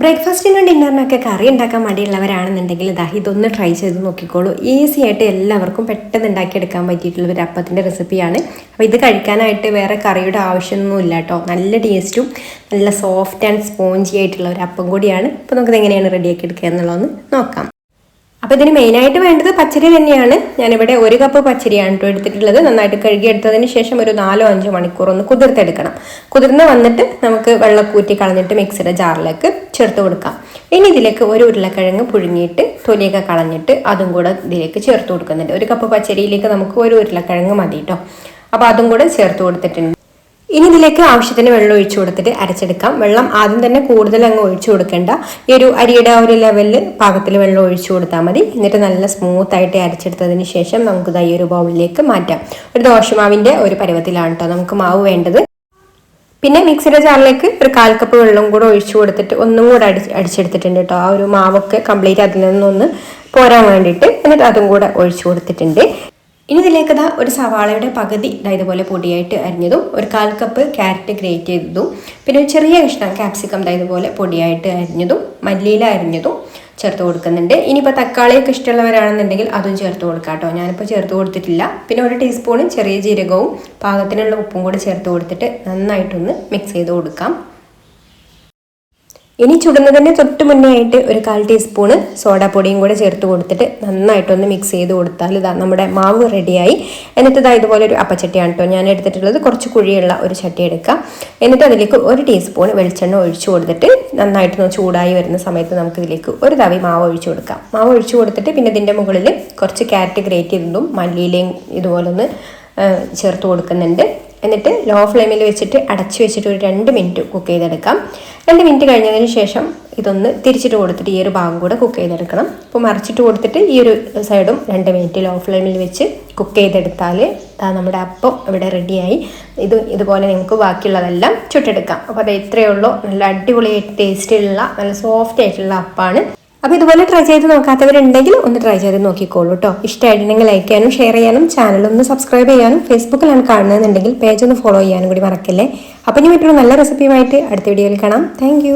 ബ്രേക്ക്ഫാസ്റ്റിനും ഡിന്നറിനൊക്കെ കറി ഉണ്ടാക്കാൻ മടിയുള്ളവരാണെന്നുണ്ടെങ്കിൽ ഇതൊന്ന് ട്രൈ ചെയ്ത് നോക്കിക്കോളൂ. ഈസി ആയിട്ട് എല്ലാവർക്കും പെട്ടെന്ന് ഉണ്ടാക്കിയെടുക്കാൻ പറ്റിയിട്ടുള്ള ഒരു അപ്പത്തിൻ്റെ റെസിപ്പിയാണ്. അപ്പോൾ ഇത് കഴിക്കാനായിട്ട് വേറെ കറിയുടെ ആവശ്യമൊന്നുമില്ല കേട്ടോ. നല്ല ടേസ്റ്റും നല്ല സോഫ്റ്റ് ആൻഡ് സ്പോഞ്ചി ആയിട്ടുള്ള ഒരു അപ്പം കൂടിയാണ്. അപ്പോൾ നമുക്കിത് എങ്ങനെയാണ് റെഡിയാക്കി എടുക്കുക എന്നുള്ളതൊന്ന് നോക്കാം. അപ്പോൾ ഇതിന് മെയിനായിട്ട് വേണ്ടത് പച്ചരി തന്നെയാണ്. ഞാനിവിടെ 1 കപ്പ് പച്ചരിയാണ് കേട്ടോ എടുത്തിട്ടുള്ളത്. നന്നായിട്ട് കഴുകിയെടുത്തതിന് ശേഷം ഒരു 4-5 മണിക്കൂർ ഒന്ന് കുതിർത്തെടുക്കണം. കുതിർന്ന് വന്നിട്ട് നമുക്ക് വെള്ളക്കൂറ്റി കളഞ്ഞിട്ട് മിക്സിയുടെ ജാറിലേക്ക് ചേർത്ത് കൊടുക്കാം. ഇനി ഇതിലേക്ക് 1 ഉരുളക്കിഴങ്ങ് പുഴുങ്ങിയിട്ട് തൊലിയൊക്കെ കളഞ്ഞിട്ട് അതും കൂടെ ഇതിലേക്ക് ചേർത്ത് കൊടുക്കുന്നുണ്ട്. 1 കപ്പ് പച്ചരിയിലേക്ക് നമുക്ക് 1 ഉരുളക്കിഴങ്ങ് മതി കേട്ടോ. അപ്പോൾ അതും കൂടെ ചേർത്ത് കൊടുത്തിട്ടുണ്ട്. ഇനി ഇതിലേക്ക് ആവശ്യത്തിന് വെള്ളം ഒഴിച്ചു കൊടുത്തിട്ട് അരച്ചെടുക്കാം. വെള്ളം ആദ്യം തന്നെ കൂടുതൽ അങ്ങ് ഒഴിച്ചു കൊടുക്കേണ്ട. ഈ ഒരു അരിയുടെ ഒരു ലെവലിൽ പാകത്തിൽ വെള്ളം ഒഴിച്ചു കൊടുത്താൽ മതി. എന്നിട്ട് നല്ല സ്മൂത്ത് ആയിട്ട് അരച്ചെടുത്തതിന് ശേഷം നമുക്ക് ഈ ഒരു ബൗളിലേക്ക് മാറ്റാം. ഒരു ദോശമാവിൻ്റെ ഒരു പരുവത്തിലാണ് കേട്ടോ നമുക്ക് മാവ് വേണ്ടത്. പിന്നെ മിക്സിയുടെ ജാറിലേക്ക് ഒരു 1/4 കപ്പ് വെള്ളം കൂടെ ഒഴിച്ചു കൊടുത്തിട്ട് ഒന്നും കൂടെ അടിച്ചെടുത്തിട്ടുണ്ട് കേട്ടോ. ആ ഒരു മാവൊക്കെ കംപ്ലീറ്റ് അതിൽ നിന്നൊന്ന് പോരാൻ വേണ്ടിയിട്ട്. എന്നിട്ട് അതും കൂടെ ഒഴിച്ചു കൊടുത്തിട്ടുണ്ട്. ഇനി ഇതിലേക്ക് ഒരു സവാളയുടെ പകുതി ഇതുപോലെ പൊടിയായിട്ട് അരിഞ്ഞതും, ഒരു 1/4 കപ്പ് ക്യാരറ്റ് ഗ്രേറ്റ് ചെയ്തതും, പിന്നെ ഒരു ചെറിയ കഷ്ണം ക്യാപ്സിക്കം ഇതുപോലെ പൊടിയായിട്ട് അരിഞ്ഞതും, മല്ലിയില അരിഞ്ഞതും ചേർത്ത് കൊടുക്കുന്നുണ്ട്. ഇനിയിപ്പോൾ തക്കാളിയൊക്കെ ഇഷ്ടമുള്ളവരാണെന്നുണ്ടെങ്കിൽ അതും ചേർത്ത് കൊടുക്കാം കേട്ടോ. ഞാനിപ്പോൾ ചേർത്ത് കൊടുത്തിട്ടില്ല. പിന്നെ 1 ടീസ്പൂൺ ചെറിയ ജീരകവും പാകത്തിനുള്ള ഉപ്പും കൂടി ചേർത്ത് കൊടുത്തിട്ട് നന്നായിട്ടൊന്ന് മിക്സ് ചെയ്ത് കൊടുക്കാം. ഇനി ചുടുന്നതിൻ്റെ തൊട്ട് മുന്നേ ആയിട്ട് ഒരു 1/4 ടീസ്പൂണ് സോഡാപ്പൊടിയും കൂടെ ചേർത്ത് കൊടുത്തിട്ട് നന്നായിട്ടൊന്ന് മിക്സ് ചെയ്ത് കൊടുത്താൽ നമ്മുടെ മാവ് റെഡിയായി. എന്നിട്ട് ഇതുപോലെ ഒരു അപ്പച്ചട്ടിയാണ് കേട്ടോ ഞാൻ എടുത്തിട്ടുള്ളത്. കുറച്ച് കുഴിയുള്ള ഒരു ചട്ടി എടുക്കാം. എന്നിട്ട് അതിലേക്ക് 1 ടീസ്പൂൺ വെളിച്ചെണ്ണ ഒഴിച്ചു കൊടുത്തിട്ട് നന്നായിട്ടൊന്ന് ചൂടായി വരുന്ന സമയത്ത് നമുക്ക് ഇതിലേക്ക് ഒരു തവി മാവ് ഒഴിച്ചു കൊടുക്കാം. മാവ് ഒഴിച്ചു കൊടുത്തിട്ട് പിന്നെ ഇതിൻ്റെ മുകളിൽ കുറച്ച് ക്യാരറ്റ് ഗ്രേറ്റ് ചെയ്തതും മല്ലിയിലയും ഇതുപോലെ ഒന്ന് ചേർത്ത് കൊടുക്കുന്നുണ്ട്. എന്നിട്ട് ലോ ഫ്ലെയിമിൽ വെച്ചിട്ട് അടച്ചു വെച്ചിട്ട് ഒരു 2 മിനിറ്റ് കുക്ക് ചെയ്തെടുക്കാം. 2 മിനിറ്റ് കഴിഞ്ഞതിന് ശേഷം ഇതൊന്ന് തിരിച്ചിട്ട് കൊടുത്തിട്ട് ഈ ഒരു ഭാഗം കൂടെ കുക്ക് ചെയ്തെടുക്കണം. അപ്പോൾ മറിച്ചിട്ട് കൊടുത്തിട്ട് ഈ ഒരു സൈഡും 2 മിനിറ്റ് ലോ ഫ്ലെയിമിൽ വെച്ച് കുക്ക് ചെയ്തെടുത്താൽ നമ്മുടെ അപ്പം ഇവിടെ റെഡിയായി. ഇതുപോലെ നിങ്ങൾക്ക് ബാക്കിയുള്ളതെല്ലാം ചുട്ടെടുക്കാം. അപ്പോൾ അത് ഇത്രയേ ഉള്ളൂ. നല്ല അടിപൊളിയായിട്ട് ടേസ്റ്റിലുള്ള നല്ല സോഫ്റ്റ് ആയിട്ടുള്ള അപ്പമാണ്. അപ്പോൾ ഇതുപോലെ ട്രൈ ചെയ്ത് നോക്കാത്തവരുണ്ടെങ്കിൽ ഒന്ന് ട്രൈ ചെയ്ത് നോക്കിക്കോളൂ കേട്ടോ. ഇഷ്ടമായിട്ടുണ്ടെങ്കിൽ ലൈക്ക് ചെയ്യാനും ഷെയർ ചെയ്യാനും ചാനലൊന്ന് സബ്സ്ക്രൈബ് ചെയ്യാനും ഫേസ്ബുക്കിലാണ് കാണുന്നതെന്നുണ്ടെങ്കിൽ പേജ് ഒന്ന് ഫോളോ ചെയ്യാനും കൂടി മറക്കല്ലേ. അപ്പോൾ ഇനി മറ്റൊരു നല്ല റെസിപ്പിയുമായിട്ട് അടുത്ത വീഡിയോയിൽ കാണാം. താങ്ക്